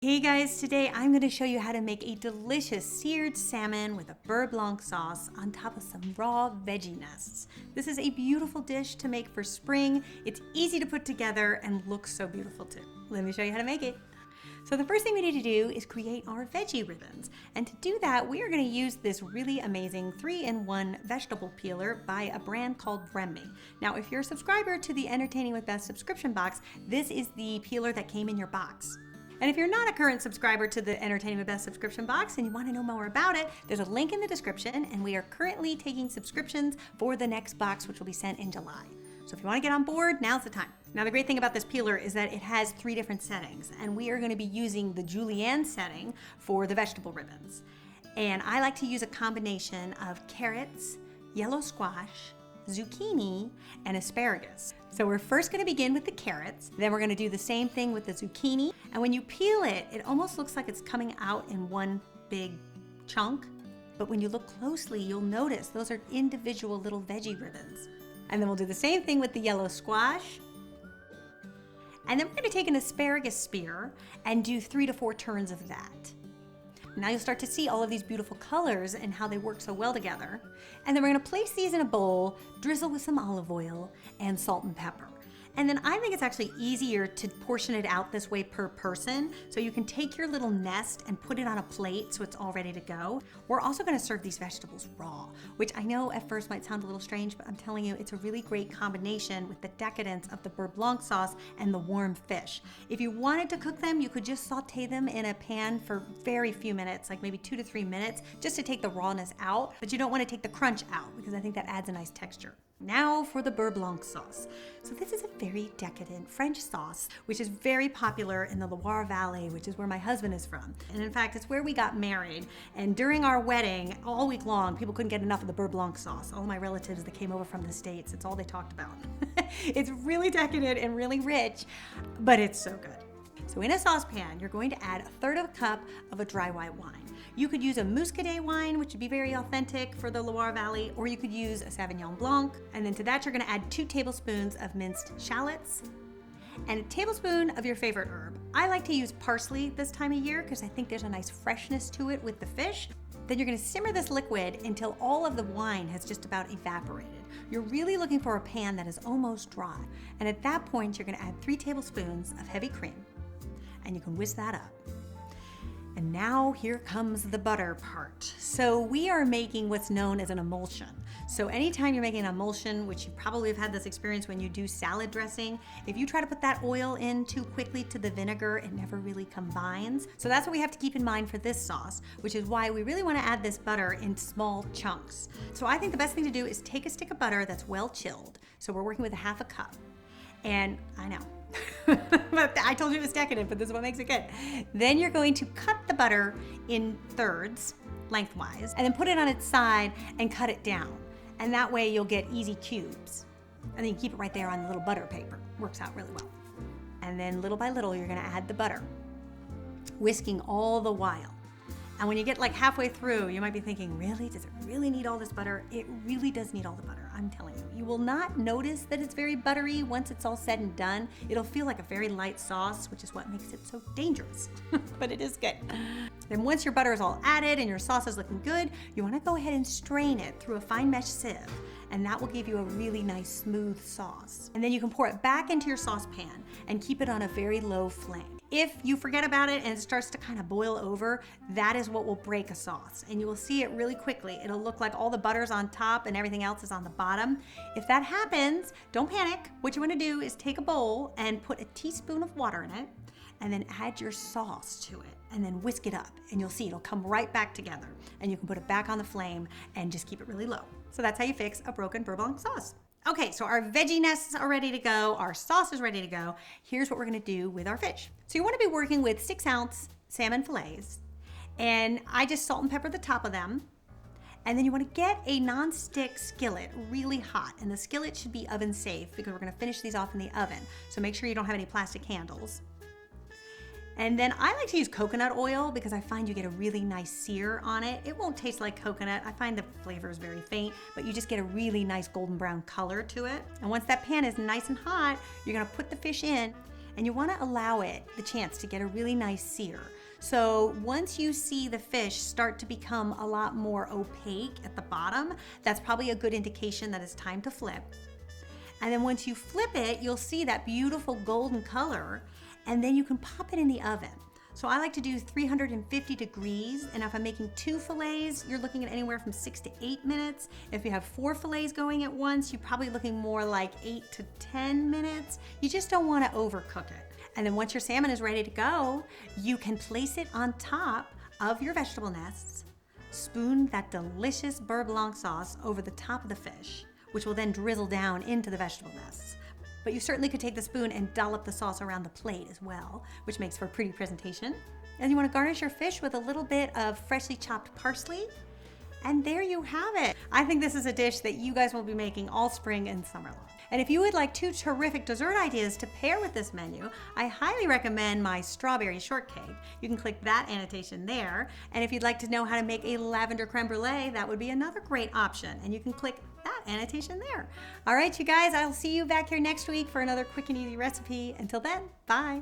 Hey guys, today I'm going to show you how to make a delicious seared salmon with a Beurre Blanc sauce on top of some raw Veggie Nests. This is a beautiful dish to make for spring. It's easy to put together and looks so beautiful too. Let me show you how to make it. So the first thing we need to do is create our veggie ribbons. And to do that, we are going to use this really amazing 3-in-1 vegetable peeler by a brand called Remy. Now, if you're a subscriber to the Entertaining with Beth subscription box, this is the peeler that came in your box. And if you're not a current subscriber to the Entertaining with Beth subscription box and you want to know more about it, there's a link in the description, and we are currently taking subscriptions for the next box, which will be sent in July. So if you want to get on board, now's the time. Now the great thing about this peeler is that it has 3 different settings, and we are going to be using the julienne setting for the vegetable ribbons. And I like to use a combination of carrots, yellow squash, zucchini, and asparagus. So we're first going to begin with the carrots, then we're going to do the same thing with the zucchini, and when you peel it, it almost looks like it's coming out in one big chunk, but when you look closely, you'll notice those are individual little veggie ribbons. And then we'll do the same thing with the yellow squash, and then we're going to take an asparagus spear and do 3 to 4 turns of that. Now you'll start to see all of these beautiful colors and how they work so well together. And then we're going to place these in a bowl, drizzle with some olive oil and salt and pepper. And then I think it's actually easier to portion it out this way per person. So you can take your little nest and put it on a plate so it's all ready to go. We're also going to serve these vegetables raw, which I know at first might sound a little strange, but I'm telling you, it's a really great combination with the decadence of the Beurre Blanc sauce and the warm fish. If you wanted to cook them, you could just saute them in a pan for very few minutes, like maybe 2 to 3 minutes, just to take the rawness out. But you don't want to take the crunch out because I think that adds a nice texture. Now for the Beurre Blanc sauce. So this is a very decadent French sauce, which is very popular in the Loire Valley, which is where my husband is from. And in fact, it's where we got married. And during our wedding, all week long, people couldn't get enough of the Beurre Blanc sauce. All my relatives that came over from the States, it's all they talked about. It's really decadent and really rich, but it's so good. So in a saucepan, you're going to add 1/3 cup of a dry white wine. You could use a Muscadet wine, which would be very authentic for the Loire Valley, or you could use a Sauvignon Blanc. And then to that, you're going to add 2 tablespoons of minced shallots and a tablespoon of your favorite herb. I like to use parsley this time of year because I think there's a nice freshness to it with the fish. Then you're going to simmer this liquid until all of the wine has just about evaporated. You're really looking for a pan that is almost dry. And at that point, you're going to add 3 tablespoons of heavy cream. And you can whisk that up. And now here comes the butter part. So we are making what's known as an emulsion. So anytime you're making an emulsion, which you probably have had this experience when you do salad dressing, if you try to put that oil in too quickly to the vinegar, it never really combines. So that's what we have to keep in mind for this sauce, which is why we really want to add this butter in small chunks. So I think the best thing to do is take a stick of butter that's well chilled. So we're working with 1/2 cup. And I know, but I told you it was decadent, but this is what makes it good. Then you're going to cut the butter in thirds, lengthwise, and then put it on its side and cut it down. And that way you'll get easy cubes. And then you keep it right there on the little butter paper. Works out really well. And then little by little, you're gonna add the butter, whisking all the while. And when you get like halfway through, you might be thinking, really? Does it really need all this butter? It really does need all the butter, I'm telling you. You will not notice that it's very buttery once it's all said and done. It'll feel like a very light sauce, which is what makes it so dangerous, but it is good. Then once your butter is all added and your sauce is looking good, you wanna go ahead and strain it through a fine mesh sieve, and that will give you a really nice smooth sauce. And then you can pour it back into your saucepan and keep it on a very low flame. If you forget about it and it starts to kind of boil over, that is what will break a sauce. And you will see it really quickly. It'll look like all the butter's on top and everything else is on the bottom. If that happens, don't panic. What you want to do is take a bowl and put a teaspoon of water in it, and then add your sauce to it, and then whisk it up, and you'll see it'll come right back together. And you can put it back on the flame and just keep it really low. So that's how you fix a broken Beurre Blanc sauce. Okay, so our Veggie Nests are ready to go. Our sauce is ready to go. Here's what we're gonna do with our fish. So you wanna be working with 6-ounce salmon fillets, and I just salt and pepper the top of them. And then you wanna get a non-stick skillet really hot, and the skillet should be oven safe because we're gonna finish these off in the oven. So make sure you don't have any plastic handles. And then I like to use coconut oil because I find you get a really nice sear on it. It won't taste like coconut. I find the flavor is very faint, but you just get a really nice golden brown color to it. And once that pan is nice and hot, you're gonna put the fish in and you want to allow it the chance to get a really nice sear. So once you see the fish start to become a lot more opaque at the bottom, that's probably a good indication that it's time to flip. And then once you flip it, you'll see that beautiful golden color, and then you can pop it in the oven. So I like to do 350 degrees, and if I'm making 2 fillets, you're looking at anywhere from 6 to 8 minutes. If you have 4 fillets going at once, you're probably looking more like 8 to 10 minutes. You just don't want to overcook it. And then once your salmon is ready to go, you can place it on top of your vegetable nests, spoon that delicious Beurre Blanc sauce over the top of the fish, which will then drizzle down into the vegetable nests. But you certainly could take the spoon and dollop the sauce around the plate as well, which makes for a pretty presentation. And you want to garnish your fish with a little bit of freshly chopped parsley. And there you have it. I think this is a dish that you guys will be making all spring and summer long. And if you would like 2 terrific dessert ideas to pair with this menu, I highly recommend my strawberry shortcake. You can click that annotation there. And if you'd like to know how to make a lavender creme brulee, that would be another great option. And you can click that annotation there. All right, you guys, I'll see you back here next week for another quick and easy recipe. Until then, bye.